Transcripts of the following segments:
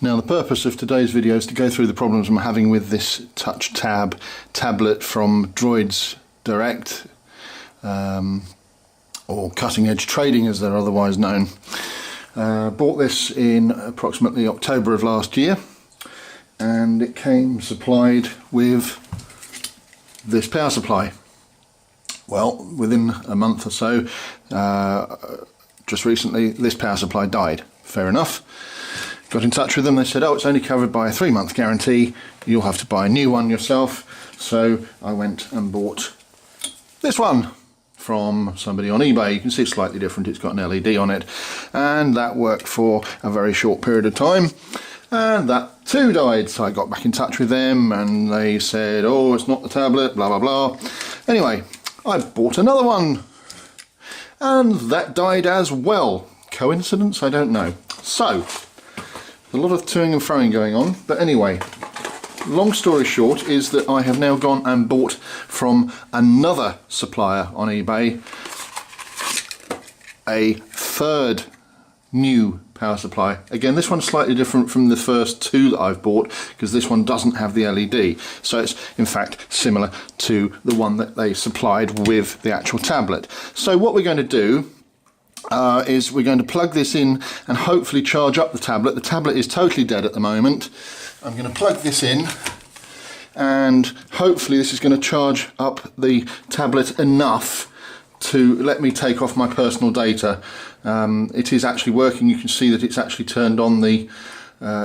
Now the purpose of today's video is to go through the problems I'm having with this Touch Tab tablet from Droids Direct, or Cutting Edge Trading as they're otherwise known. Bought this in approximately October of last year, and it came supplied with this power supply. Well, within a month or so, just recently, this power supply died. Fair enough. Got in touch with them, they said, oh, it's only covered by a 3-month guarantee, you'll have to buy a new one yourself. So I went and bought this one from somebody on eBay. You can see it's slightly different, it's got an LED on it, and that worked for a very short period of time, and that too died. So I got back in touch with them and they said, oh, it's not the tablet, blah blah blah. Anyway, I bought another one and that died as well. Coincidence? I don't know. So a lot of toing and froing going on, but anyway, long story short is that I have now gone and bought from another supplier on eBay a third new power supply. Again, this one's slightly different from the first two that I've bought because this one doesn't have the LED, so it's in fact similar to the one that they supplied with the actual tablet. So what we're going to do is we're going to plug this in and hopefully charge up the tablet. The tablet is totally dead at the moment. I'm going to plug this in and hopefully this is going to charge up the tablet enough to let me take off my personal data. It is actually working. You can see that it's actually turned on the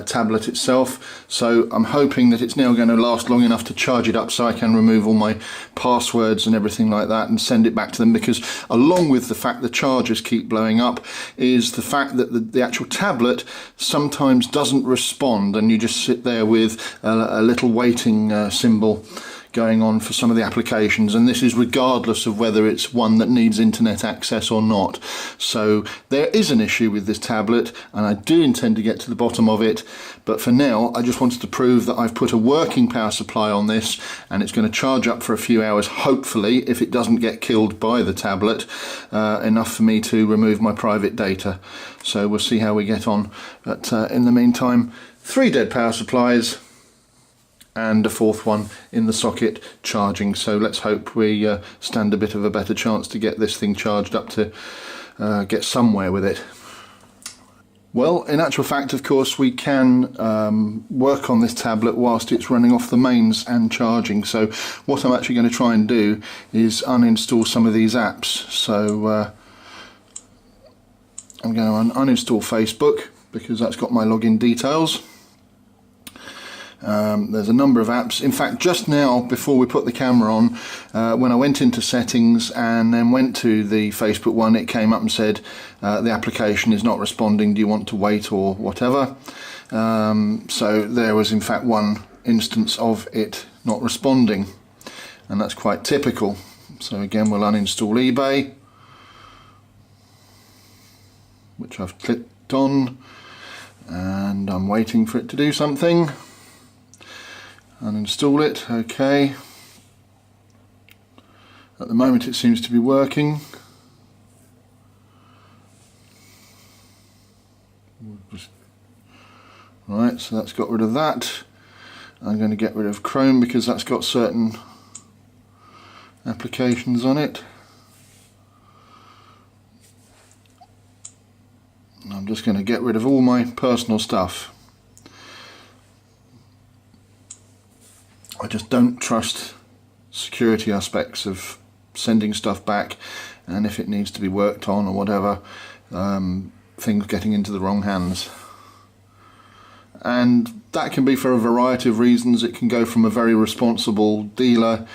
tablet itself, so I'm hoping that it's now going to last long enough to charge it up so I can remove all my passwords and everything like that and send it back to them, because along with the fact the chargers keep blowing up is the fact that the actual tablet sometimes doesn't respond, and you just sit there with a little waiting symbol going on for some of the applications, and this is regardless of whether it's one that needs internet access or not. So there is an issue with this tablet and I do intend to get to the bottom of it, but for now I just wanted to prove that I've put a working power supply on this and it's going to charge up for a few hours, hopefully, if it doesn't get killed by the tablet, enough for me to remove my private data. So we'll see how we get on, but in the meantime, 3 dead power supplies and a 4th one in the socket charging, so let's hope we stand a bit of a better chance to get this thing charged up to get somewhere with it. Well, in actual fact, of course, we can work on this tablet whilst it's running off the mains and charging. So what I'm actually going to try and do is uninstall some of these apps. So I'm going to uninstall Facebook because that's got my login details. There's a number of apps. In fact, just now before we put the camera on, when I went into settings and then went to the Facebook one, it came up and said the application is not responding, do you want to wait or whatever. So there was in fact one instance of it not responding, and that's quite typical. So again, we'll uninstall eBay, which I've clicked on, and I'm waiting for it to do something. Uninstall it, okay. At the moment it seems to be working. Right, so that's got rid of that. I'm going to get rid of Chrome because that's got certain applications on it. I'm just going to get rid of all my personal stuff. I just don't trust security aspects of sending stuff back, and if it needs to be worked on or whatever, things getting into the wrong hands. And that can be for a variety of reasons. It can go from a very responsible dealer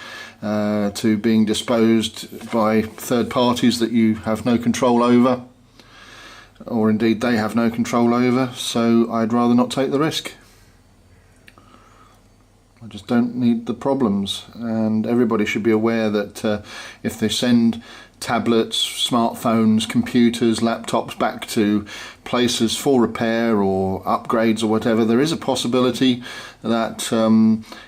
to being disposed by third parties that you have no control over, or indeed they have no control over, so I'd rather not take the risk. I just don't need the problems, and everybody should be aware that if they send tablets, smartphones, computers, laptops back to places for repair or upgrades or whatever, there is a possibility that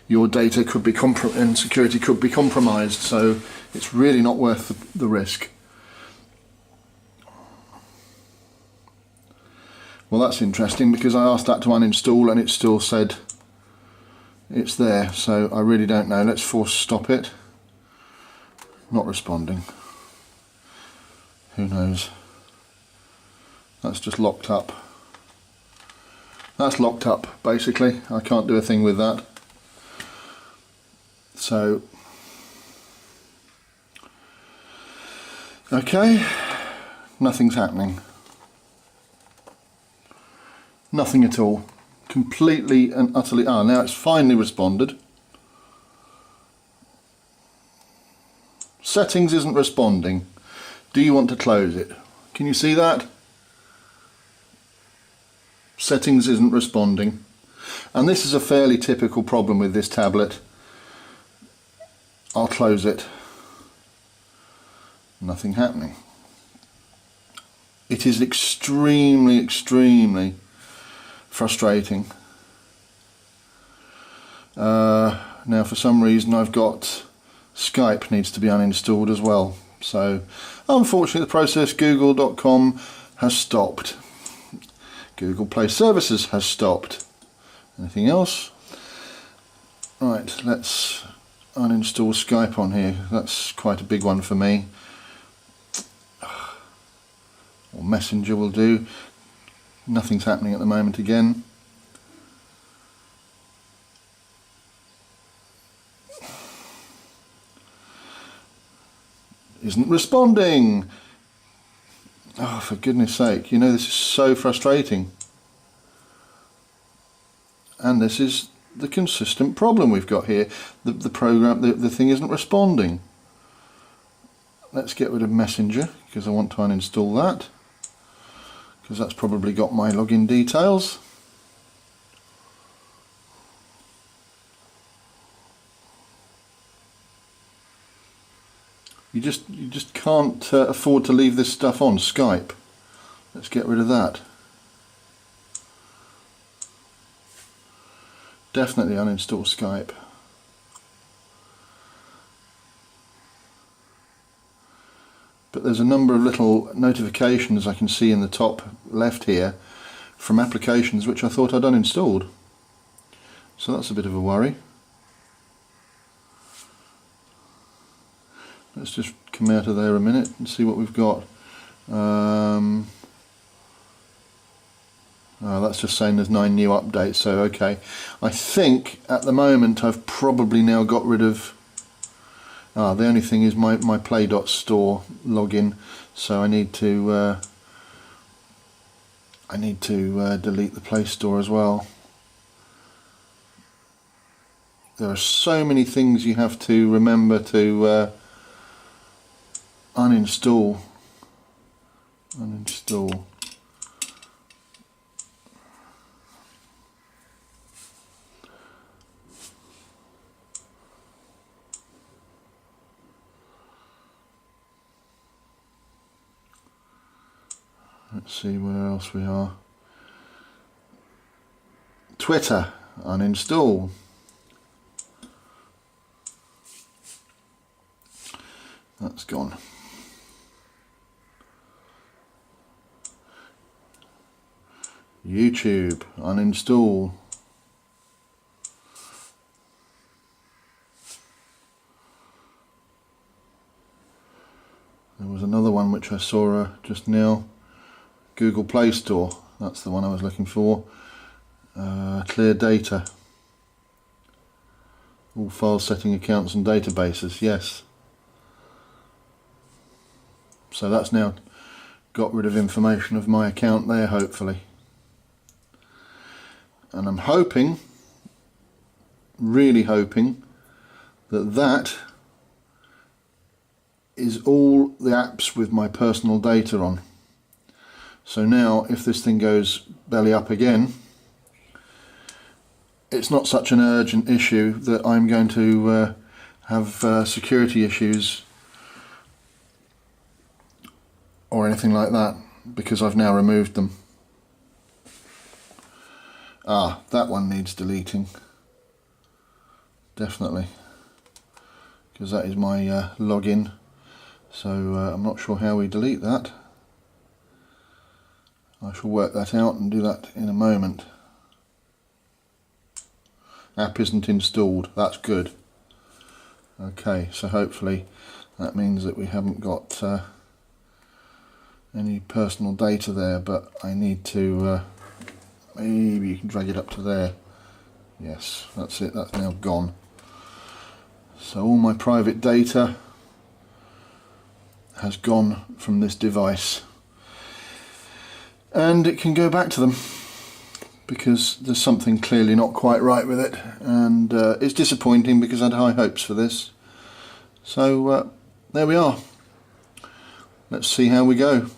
your data could be and security could be compromised, so it's really not worth the risk. Well, that's interesting, because I asked that to uninstall and it still said it's there, so I really don't know. Let's force stop it. Not responding. Who knows? That's just locked up. That's locked up, basically. I can't do a thing with that. So, okay, nothing's happening. Nothing at all. Completely and utterly. Ah, now it's finally responded. Settings isn't responding. Do you want to close it? Can you see that? Settings isn't responding. And this is a fairly typical problem with this tablet. I'll close it. Nothing happening. It is extremely, extremely frustrating. Now for some reason I've got Skype needs to be uninstalled as well. So unfortunately the process google.com has stopped. Google Play Services has stopped. Anything else? Right, let's uninstall Skype on here. That's quite a big one for me. Or Messenger will do. Nothing's happening at the moment again. Isn't responding. Oh, for goodness sake, you know, this is so frustrating. And this is the consistent problem we've got here. The program, the thing isn't responding. Let's get rid of Messenger, because I want to uninstall that, because that's probably got my login details. You just can't afford to leave this stuff on. Skype. Let's get rid of that. Definitely uninstall Skype. But there's a number of little notifications I can see in the top left here from applications which I thought I'd uninstalled. So that's a bit of a worry. Let's just come out of there a minute and see what we've got. Oh, that's just saying there's 9 new updates, so okay. I think at the moment I've probably now got rid of... the only thing is my play.store login, so I need to delete the Play Store as well. There are so many things you have to remember to uninstall. Let's see where else we are. Twitter, uninstall. That's gone. YouTube, uninstall. There was another one which I saw just now. Google Play Store, that's the one I was looking for. Clear data. All file setting accounts and databases, yes. So that's now got rid of information of my account there, hopefully. And I'm hoping, really hoping, that that is all the apps with my personal data on. So now if this thing goes belly up again, it's not such an urgent issue that I'm going to have security issues or anything like that, because I've now removed them. That one needs deleting, definitely, because that is my login, so I'm not sure how we delete that. I shall work that out and do that in a moment. App isn't installed, that's good. Okay, so hopefully that means that we haven't got any personal data there, but I need to, maybe you can drag it up to there. Yes, that's it, that's now gone. So all my private data has gone from this device. And it can go back to them, because there's something clearly not quite right with it, and it's disappointing because I had high hopes for this. So there we are. Let's see how we go.